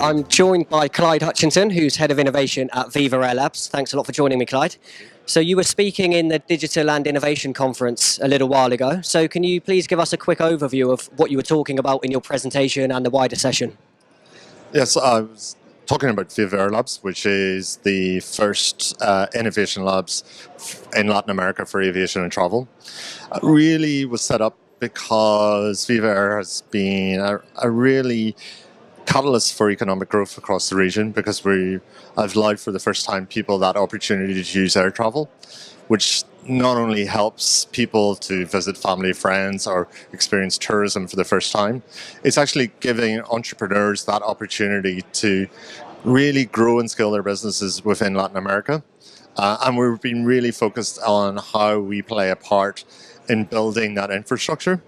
I'm joined by Clyde Hutchinson, who's Head of Innovation at Viva Air Labs. Thanks a lot for joining me, Clyde. So you were speaking in the Digital and Innovation Conference a little while ago. So can you please give us a quick overview of what you were talking about in your presentation and the wider session? Yes, I was talking about Viva Air Labs, which is the first innovation labs in Latin America for aviation and travel. It really was set up because Viva Air has been a really catalyst for economic growth across the region, because we have allowed for the first time people that opportunity to use air travel, which not only helps people to visit family, friends, or experience tourism for the first time, it's actually giving entrepreneurs that opportunity to really grow and scale their businesses within Latin America. And we've been really focused on how we play a part in building that infrastructure.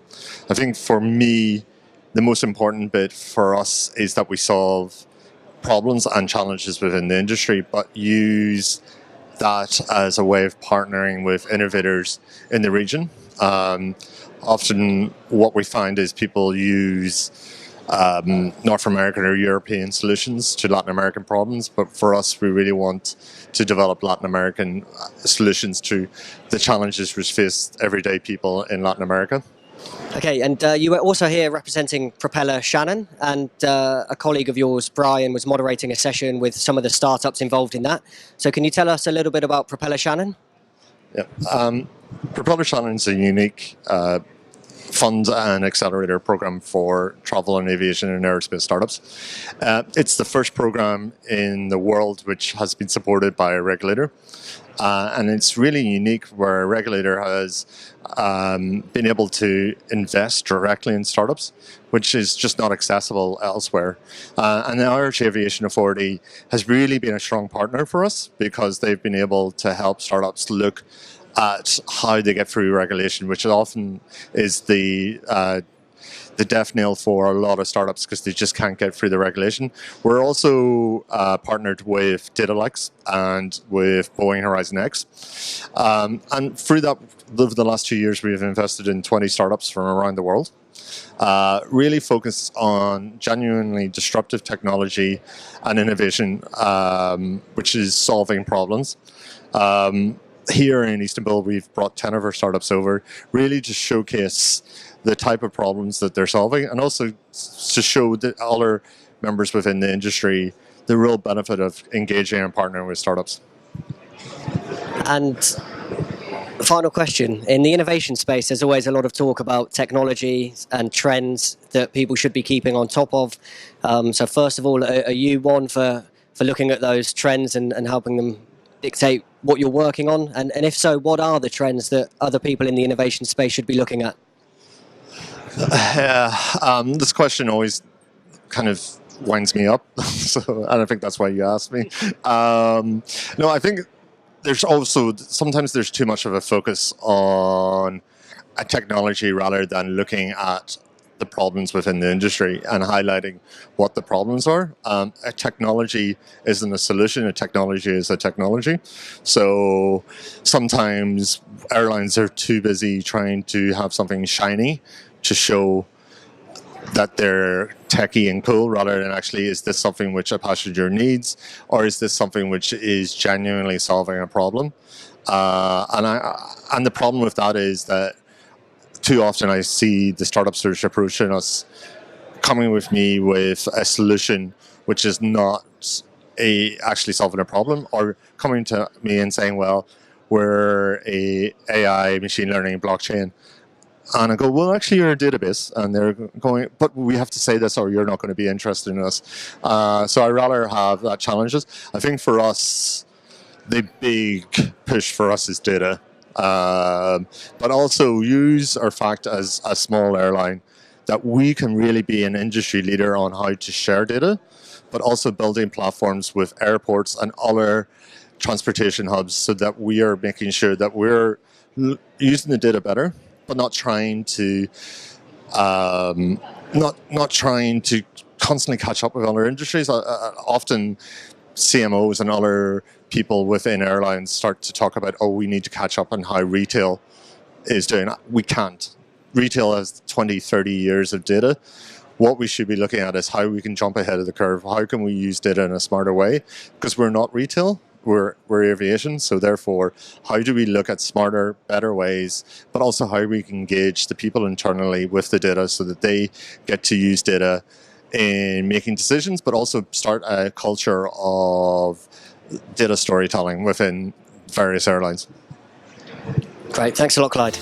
I think for me, the most important bit for us is that we solve problems and challenges within the industry, but use that as a way of partnering with innovators in the region. Often what we find is people use North American or European solutions to Latin American problems, but for us, we really want to develop Latin American solutions to the challenges which face everyday people in Latin America. Okay, and you were also here representing Propeller Shannon, and a colleague of yours, Brian, was moderating a session with some of the startups involved in that. So can you tell us a little bit about Propeller Shannon? Yeah, Propeller Shannon is a unique fund and accelerator program for travel and aviation and aerospace startups. It's the first program in the world which has been supported by a regulator. And it's really unique where a regulator has been able to invest directly in startups, which is just not accessible elsewhere. And the Irish Aviation Authority has really been a strong partner for us, because they've been able to help startups look at how they get through regulation, which often is the death knell for a lot of startups, because they just can't get through the regulation. We're also partnered with DataLex and with Boeing Horizon X. And through that, over the last 2 years, we've invested in 20 startups from around the world, really focused on genuinely disruptive technology and innovation, which is solving problems. Here in Istanbul, we've brought 10 of our startups over, really to showcase the type of problems that they're solving, and also to show the other members within the industry the real benefit of engaging and partnering with startups. And final question, in the innovation space, there's always a lot of talk about technology and trends that people should be keeping on top of. So first of all, are you one for looking at those trends and helping them dictate what you're working on? And if so, what are the trends that other people in the innovation space should be looking at? This question always kind of winds me up, so I don't think that's why you asked me. No, I think there's also, sometimes there's too much of a focus on a technology rather than looking at the problems within the industry and highlighting what the problems are. A technology isn't a solution, a technology is a technology. So sometimes airlines are too busy trying to have something shiny to show that they're techie and cool, rather than actually, is this something which a passenger needs, or is this something which is genuinely solving a problem? And the problem with that is that too often I see the startups that are approaching us coming with me with a solution which is not actually solving a problem, or coming to me and saying, well, we're a AI, machine learning, blockchain. And I go, well, actually, you're a database. And they're going, but we have to say this or you're not going to be interested in us. So I rather have that challenges. I think for us, the big push for us is data. But also use our fact as a small airline that we can really be an industry leader on how to share data, but also building platforms with airports and other transportation hubs, so that we are making sure that we're using the data better, but not trying to not trying to constantly catch up with other industries. Often CMOs and other people within airlines start to talk about, oh, we need to catch up on how retail is doing. We can't. Retail has 20, 30 years of data. what we should be looking at is how we can jump ahead of the curve. How can we use data in a smarter way? Because we're not retail, we're aviation. So therefore, how do we look at smarter, better ways, but also how we can engage the people internally with the data so that they get to use data in making decisions, but also start a culture of data storytelling within various airlines. Great. Thanks a lot, Clyde.